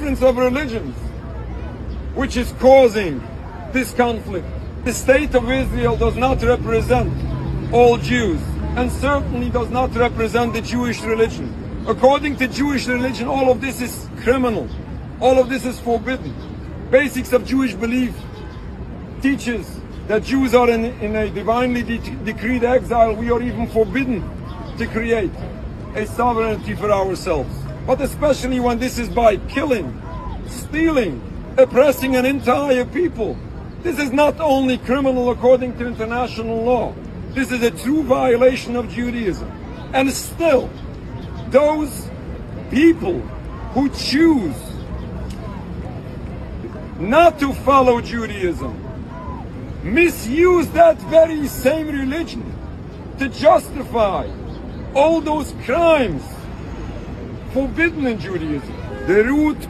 difference of religions which is causing this conflict. The state of Israel does not represent all Jews, and certainly does not represent the Jewish religion. According to Jewish religion, all of this is criminal. All of this is forbidden. Basics of Jewish belief teaches that Jews are in a divinely decreed exile. We are even forbidden to create a sovereignty for ourselves. But especially when this is by killing, stealing, oppressing an entire people. This is not only criminal according to international law. This is a true violation of Judaism. And still, those people who choose not to follow Judaism misuse that very same religion to justify all those crimes forbidden in Judaism. The root